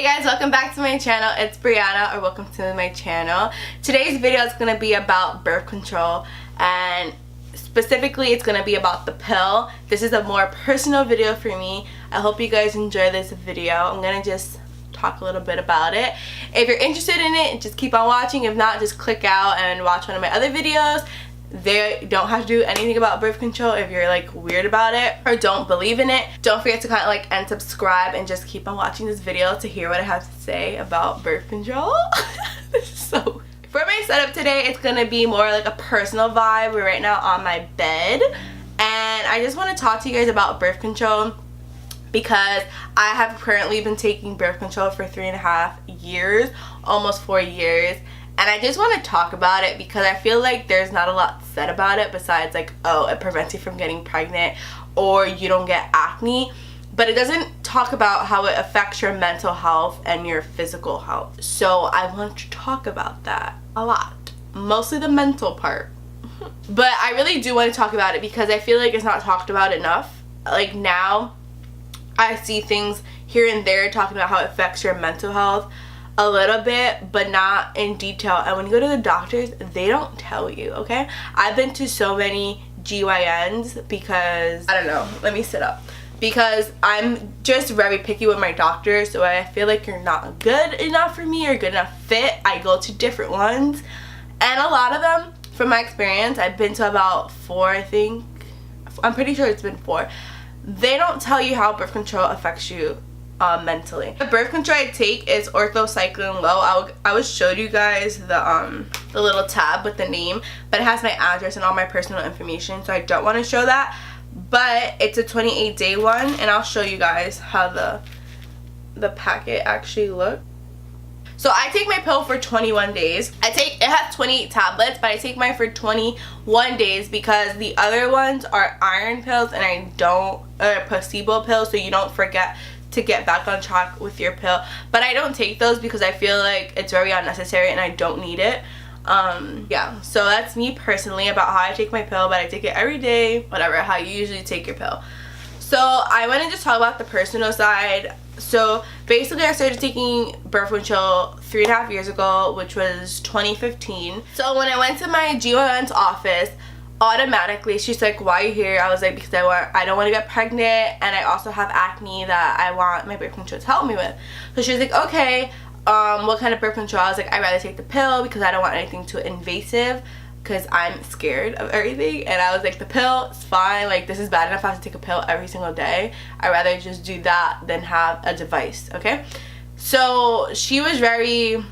Hey guys, welcome back to my channel. It's Brianna, or welcome to my channel. Today's video is going to be about birth control, and specifically it's going to be about the pill. This is a more personal video for me. I hope you guys enjoy this video. I'm going to just talk a little bit about it. If you're interested in it, just keep on watching. If not, just click out and watch one of my other videos. They don't have to do anything about birth control if you're like weird about it or don't believe in it. Don't forget to kind of like and subscribe and just keep on watching this video to hear what I have to say about birth control. This is so for my setup today, it's gonna be more like a personal vibe. We're right now on my bed and I just want to talk to you guys about birth control because I have currently been taking birth control for 3.5 years, almost 4 years. And I just want to talk about it because I feel like there's not a lot said about it besides like, oh, it prevents you from getting pregnant or you don't get acne. But it doesn't talk about how it affects your mental health and your physical health. So I want to talk about that a lot. Mostly the mental part. But I really do want to talk about it because I feel like it's not talked about enough. Like now, I see things here and there talking about how it affects your mental health. A little bit, but not in detail. And when you go to the doctors, they don't tell you, okay? I've been to so many GYNs because, I don't know, let me sit up. Because I'm just very picky with my doctor, so I feel like you're not good enough for me or good enough fit, I go to different ones. And a lot of them, from my experience, I've been to about 4, I think. I'm pretty sure it's been 4. They don't tell you how birth control affects you mentally. The birth control I take is Orthocycline Low. I will show you guys the little tab with the name, but it has my address and all my personal information, so I don't want to show that. But it's a 28-day one, and I'll show you guys how the packet actually looks. So I take my pill for 21 days. It has 28 tablets, but I take mine for 21 days because the other ones are iron pills and I don't, placebo pills, so you don't forget to get back on track with your pill. But I don't take those because I feel like it's very unnecessary and I don't need it. Yeah, so that's me personally about how I take my pill, but I take it every day, whatever, how you usually take your pill. So I want to just talk about the personal side. So basically I started taking birth control 3.5 years ago, which was 2015. So when I went to my GYN's office, automatically she's like, why are you here? I was like, because I don't want to get pregnant, and I also have acne that I want my birth control to help me with. So she was like, okay, what kind of birth control? I was like, I'd rather take the pill because I don't want anything too invasive because I'm scared of everything. And I was like, the pill is fine, like this is bad enough I have to take a pill every single day. I'd rather just do that than have a device, okay? So she was very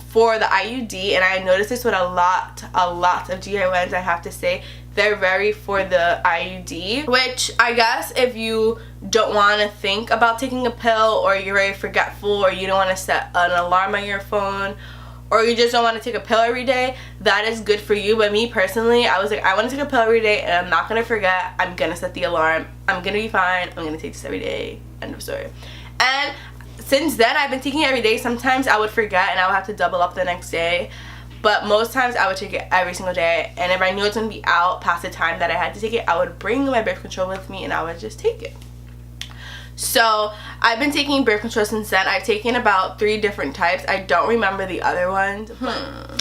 for the IUD, and I noticed this with a lot of GYNs, I have to say. They're very for the IUD, which I guess if you don't want to think about taking a pill, or you're very forgetful, or you don't want to set an alarm on your phone, or you just don't want to take a pill every day, that is good for you. But me personally, I was like, I want to take a pill every day and I'm not going to forget. I'm going to set the alarm. I'm going to be fine. I'm going to take this every day. End of story. And since then, I've been taking it every day. Sometimes I would forget and I would have to double up the next day. But most times I would take it every single day. And if I knew it's going to be out past the time that I had to take it, I would bring my birth control with me and I would just take it. So I've been taking birth control since then. I've taken about 3 different types. I don't remember the other ones.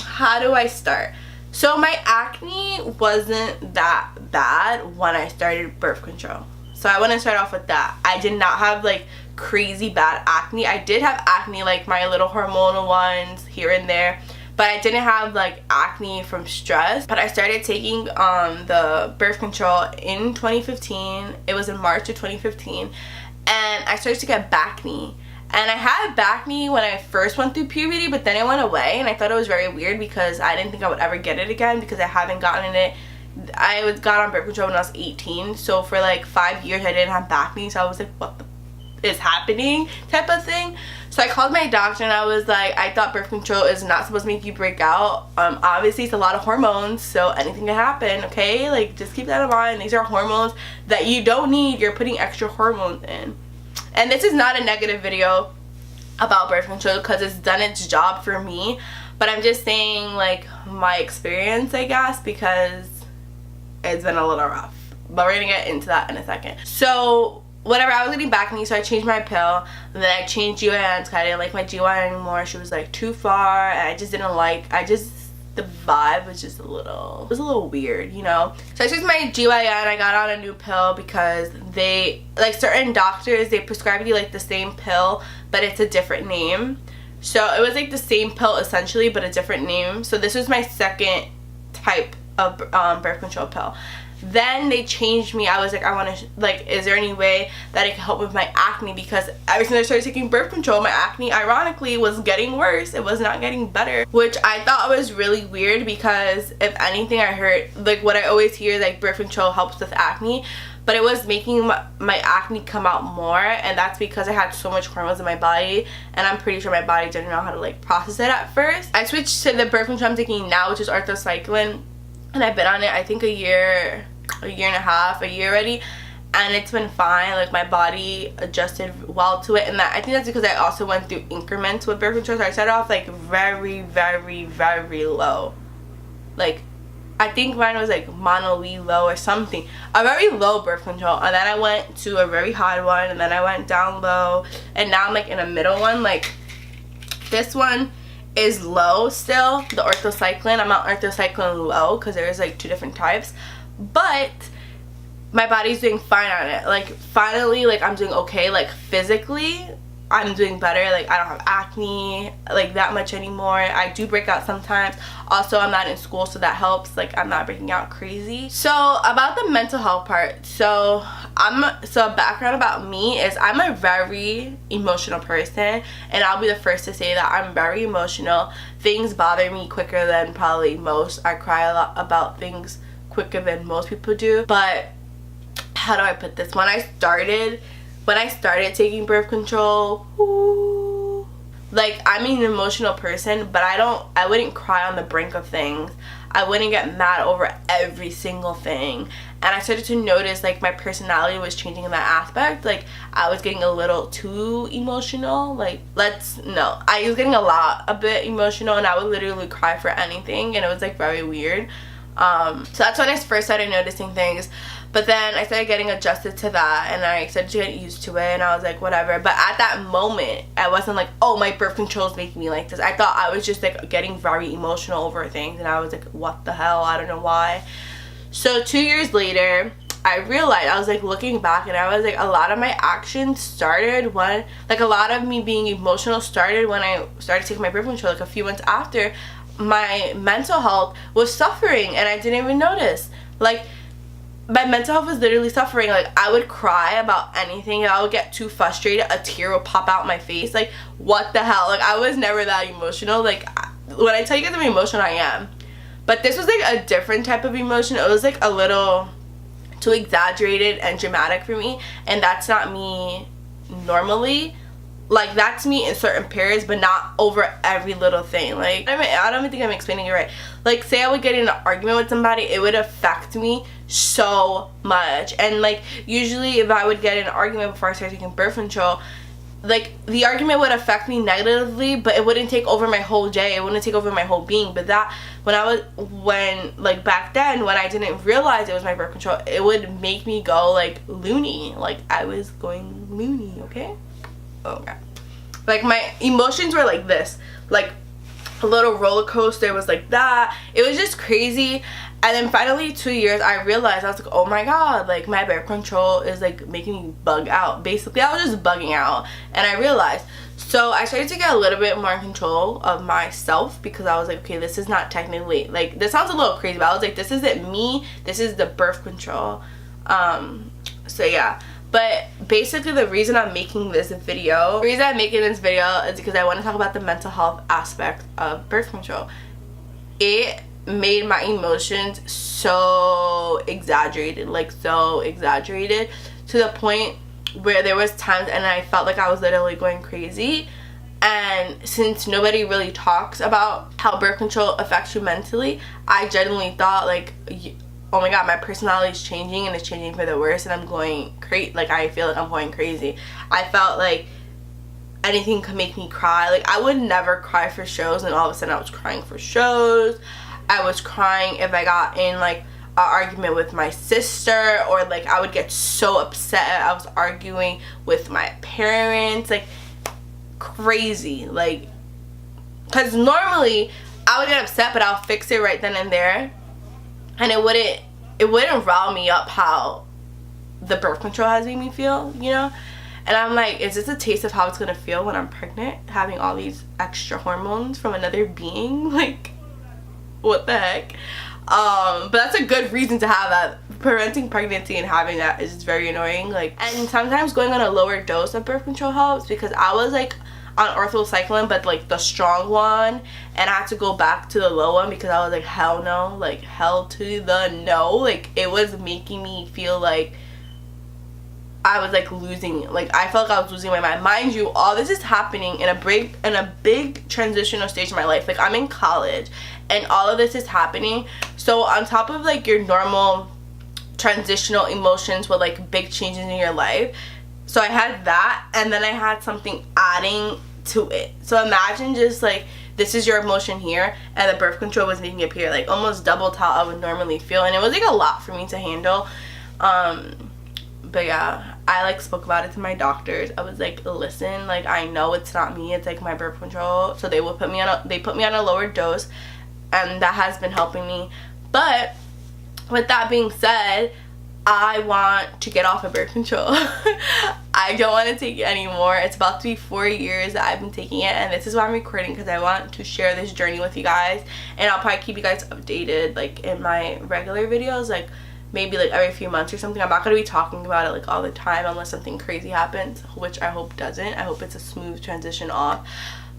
How do I start? So my acne wasn't that bad when I started birth control. So I want to start off with that. I did not have like crazy bad acne. I did have acne, like my little hormonal ones here and there, but I didn't have like acne from stress. But I started taking the birth control in 2015. It was in March of 2015, and I started to get bacne. And I had bacne when I first went through puberty, but then it went away, and I thought it was very weird because I didn't think I would ever get it again because I haven't gotten it. I got on birth control when I was 18, so for like 5 years I didn't have bacne, so I was like, what the is happening type of thing. So I called my doctor and I was like, I thought birth control is not supposed to make you break out. Obviously it's a lot of hormones, so anything can happen, okay? Like, just keep that in mind. These are hormones that you don't need. You're putting extra hormones in. And this is not a negative video about birth control because it's done its job for me, but I'm just saying like my experience, I guess, because it's been a little rough. But we're gonna get into that in a second. So whatever, I was getting acne, so I changed my pill, and then I changed GYNs because I didn't like my GYN anymore. She was like too far, and I just didn't like, the vibe was just a little weird, you know. So I switched my GYN. I got on a new pill because they, like, certain doctors, they prescribe you like the same pill, but it's a different name. So it was like the same pill essentially, but a different name. So this was my second type of birth control pill. Then they changed me. I was like, I want to, like, is there any way that it can help with my acne? Because ever since I started taking birth control, my acne, ironically, was getting worse. It was not getting better, which I thought was really weird because if anything, I heard, like, what I always hear, like, birth control helps with acne, but it was making my acne come out more, and that's because I had so much hormones in my body, and I'm pretty sure my body didn't know how to, like, process it at first. I switched to the birth control I'm taking now, which is orthocycline. And I've been on it, I think a year and a half, a year already, and it's been fine. Like, my body adjusted well to it, and that, I think that's because I also went through increments with birth control. So I started off like very, very, very low. Like, I think mine was like mono-E low or something, a very low birth control, and then I went to a very high one, and then I went down low, and now I'm like in a middle one. Like, this one is low still, the orthocycline. I'm on orthocycline low because there's like 2 different types, but my body's doing fine on it. Like, finally, like, I'm doing okay. Like, physically I'm doing better. Like, I don't have acne like that much anymore. I do break out sometimes. Also, I'm not in school, so that helps. Like, I'm not breaking out crazy. So about the mental health part, so background about me is I'm a very emotional person, and I'll be the first to say that I'm very emotional. Things bother me quicker than probably most. I cry a lot about things quicker than most people do. But how do I put this? When I started taking birth control, like, I'm an emotional person, but I wouldn't cry on the brink of things. I wouldn't get mad over every single thing. And I started to notice, like, my personality was changing in that aspect. Like, I was getting a little too emotional. Like, I was getting a bit emotional, and I would literally cry for anything, and it was, like, very weird. So that's when I first started noticing things. But then I started getting adjusted to that, and I started to get used to it, and I was like, whatever. But at that moment, I wasn't like, oh, my birth control is making me like this. I thought I was just, like, getting very emotional over things, and I was like, what the hell? I don't know why. So 2 years later, I realized, I was, like, looking back, and I was like, a lot of my actions started when, like, a lot of me being emotional started when I started taking my birth control, like, a few months after. My mental health was suffering, and I didn't even notice. Like, my mental health was literally suffering. Like, I would cry about anything, and I would get too frustrated, a tear would pop out my face. Like, what the hell? Like, I was never that emotional. Like, when I tell you guys I'm emotional, I am. But this was, like, a different type of emotion. It was, like, a little too exaggerated and dramatic for me, and that's not me normally. Like, that's me in certain periods, but not over every little thing. Like, I don't even think I'm explaining it right. Like, say I would get in an argument with somebody, it would affect me so much. And, like, usually if I would get in an argument before I started taking birth control, like, the argument would affect me negatively, but it wouldn't take over my whole day. It wouldn't take over my whole being. But that, like, back then, when I didn't realize it was my birth control, it would make me go, like, loony. Like, I was going loony, okay? Okay. Like, my emotions were like this. Like, a little roller coaster was like that. It was just crazy. And then finally 2 years, I realized, I was like, oh my god, like, my birth control is, like, making me bug out. Basically, I was just bugging out, and I realized. So I started to get a little bit more in control of myself, because I was like, okay, this is not technically, like, this sounds a little crazy, but I was like, this isn't me, this is the birth control. So yeah. But basically, the reason I'm making this video is because I want to talk about the mental health aspect of birth control. It made my emotions so exaggerated, like, so exaggerated, to the point where there was times and I felt like I was literally going crazy. And since nobody really talks about how birth control affects you mentally, I genuinely thought, like, oh my god, my personality is changing, and it's changing for the worse, and I'm going crazy. Like, I feel like I'm going crazy. I felt like anything could make me cry. Like, I would never cry for shows, and all of a sudden I was crying for shows. I was crying if I got in, like, argument with my sister, or like I would get so upset I was arguing with my parents, like crazy, like, because normally I would get upset but I'll fix it right then and there, and it wouldn't rile me up how the birth control has made me feel, you know. And I'm like, is this a taste of how it's gonna feel when I'm pregnant, having all these extra hormones from another being? Like, what the heck? But that's a good reason to have that. Preventing pregnancy and having that is very annoying. Like, and sometimes going on a lower dose of birth control helps, because I was like on orthocycline, but like the strong one, and I had to go back to the low one because I was like, hell no, like hell to the no. Like, it was making me feel like I was like losing, like I felt like I was losing my mind. Mind you, all this is happening in a big transitional stage in my life. Like, I'm in college and all of this is happening. So on top of like your normal transitional emotions with like big changes in your life, so I had that, and then I had something adding to it. So imagine just like, this is your emotion here, and the birth control was making it appear like almost doubled how I would normally feel, and it was like a lot for me to handle. But yeah, I like spoke about it to my doctors. I was like, listen, like I know it's not me, it's like my birth control. So they put me on a lower dose, and that has been helping me. But with that being said, I want to get off of birth control. I don't want to take it anymore. It's about to be 4 years that I've been taking it, and this is why I'm recording, because I want to share this journey with you guys, and I'll probably keep you guys updated like in my regular videos, like maybe like every few months or something. I'm not going to be talking about it like all the time unless something crazy happens, which I hope doesn't. I hope it's a smooth transition off,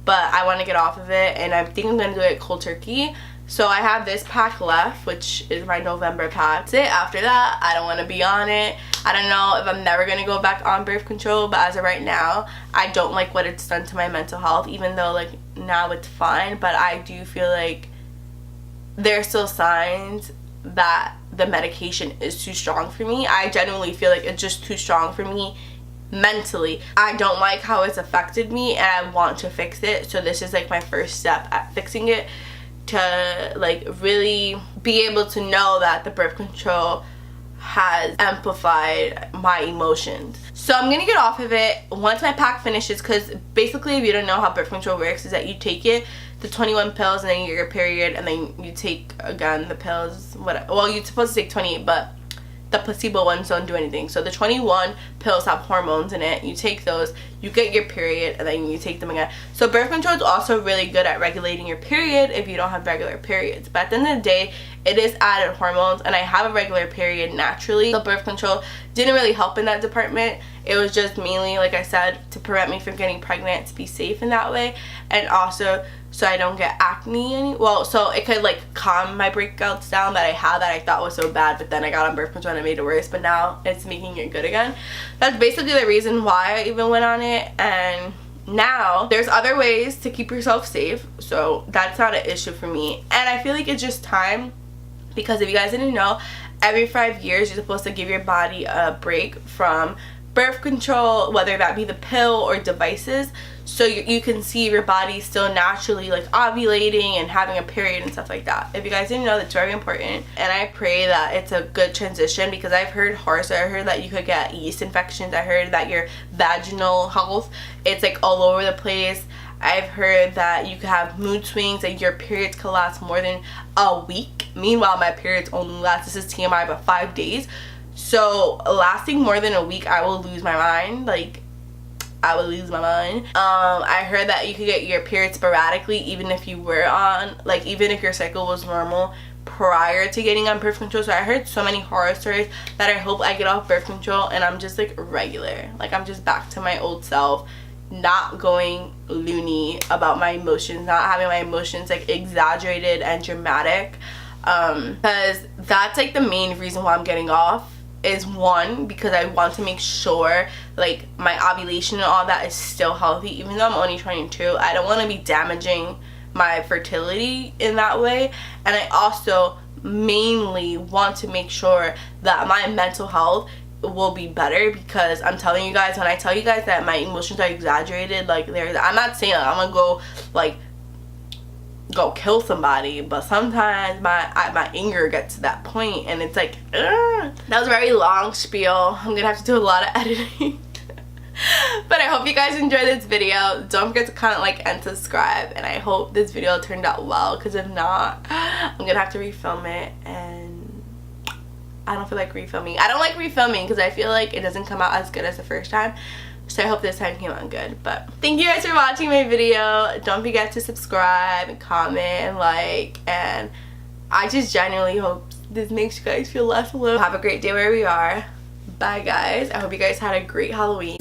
but I want to get off of it, and I think I'm going to do it cold turkey. So I have this pack left, which is my November pack. That's it. After that, I don't want to be on it. I don't know if I'm never going to go back on birth control, but as of right now, I don't like what it's done to my mental health, even though like now it's fine. But I do feel like there's still signs that the medication is too strong for me. I genuinely feel like it's just too strong for me mentally. I don't like how it's affected me, and I want to fix it. So this is like my first step at fixing it, to like really be able to know that the birth control has amplified my emotions. So I'm gonna get off of it once my pack finishes, because basically, if you don't know how birth control works, is that you take it, the 21 pills, and then you get your period, and then you take again the pills, well, you're supposed to take 28, but the placebo ones don't do anything. So the 21 pills have hormones in it. You take those, you get your period, and then you take them again. So birth control is also really good at regulating your period if you don't have regular periods. But at the end of the day, it is added hormones, and I have a regular period naturally. So birth control didn't really help in that department. It was just mainly, like I said, to prevent me from getting pregnant, to be safe in that way, and also so I don't get acne so it could like calm my breakouts down that I had that I thought was so bad, but then I got on birth control and it made it worse, but now it's making it good again. That's basically the reason why I even went on it. And now there's other ways to keep yourself safe, so that's not an issue for me. And I feel like it's just time, because if you guys didn't know, every 5 years you're supposed to give your body a break from birth control, whether that be the pill or devices, so you can see if your body still naturally like ovulating and having a period and stuff like that. If you guys didn't know, that's very important, and I pray that it's a good transition, because I've heard horror. So I heard that you could get yeast infections. I heard that your vaginal health, it's like all over the place. I've heard that you could have mood swings, and your periods could last more than a week. Meanwhile, my periods only last, this is TMI, but 5 days. So lasting more than a week, I will lose my mind. Like, I would lose my mind. I heard that you could get your period sporadically, even if you were on, like, even if your cycle was normal prior to getting on birth control. So I heard so many horror stories that I hope I get off birth control and I'm just like regular. Like, I'm just back to my old self, not going loony about my emotions, not having my emotions like exaggerated and dramatic. Because that's like the main reason why I'm getting off. Is one, because I want to make sure like my ovulation and all that is still healthy, even though I'm only 22. I don't want to be damaging my fertility in that way. And I also mainly want to make sure that my mental health will be better, because I'm telling you guys, when I tell you guys that my emotions are exaggerated, like I'm not saying like I'm gonna go like go kill somebody, but sometimes my anger gets to that point and it's like, ugh. That was a very long spiel. I'm gonna have to do a lot of editing. But I hope you guys enjoyed this video. Don't forget to comment, like, and subscribe, and I hope this video turned out well, because if not, I'm gonna have to refilm it, and I don't feel like refilming. I don't like refilming because I feel like it doesn't come out as good as the first time. So I hope this time came out good. But thank you guys for watching my video. Don't forget to subscribe and comment and like. And I just genuinely hope this makes you guys feel less alone. Have a great day wherever you are. Bye guys. I hope you guys had a great Halloween.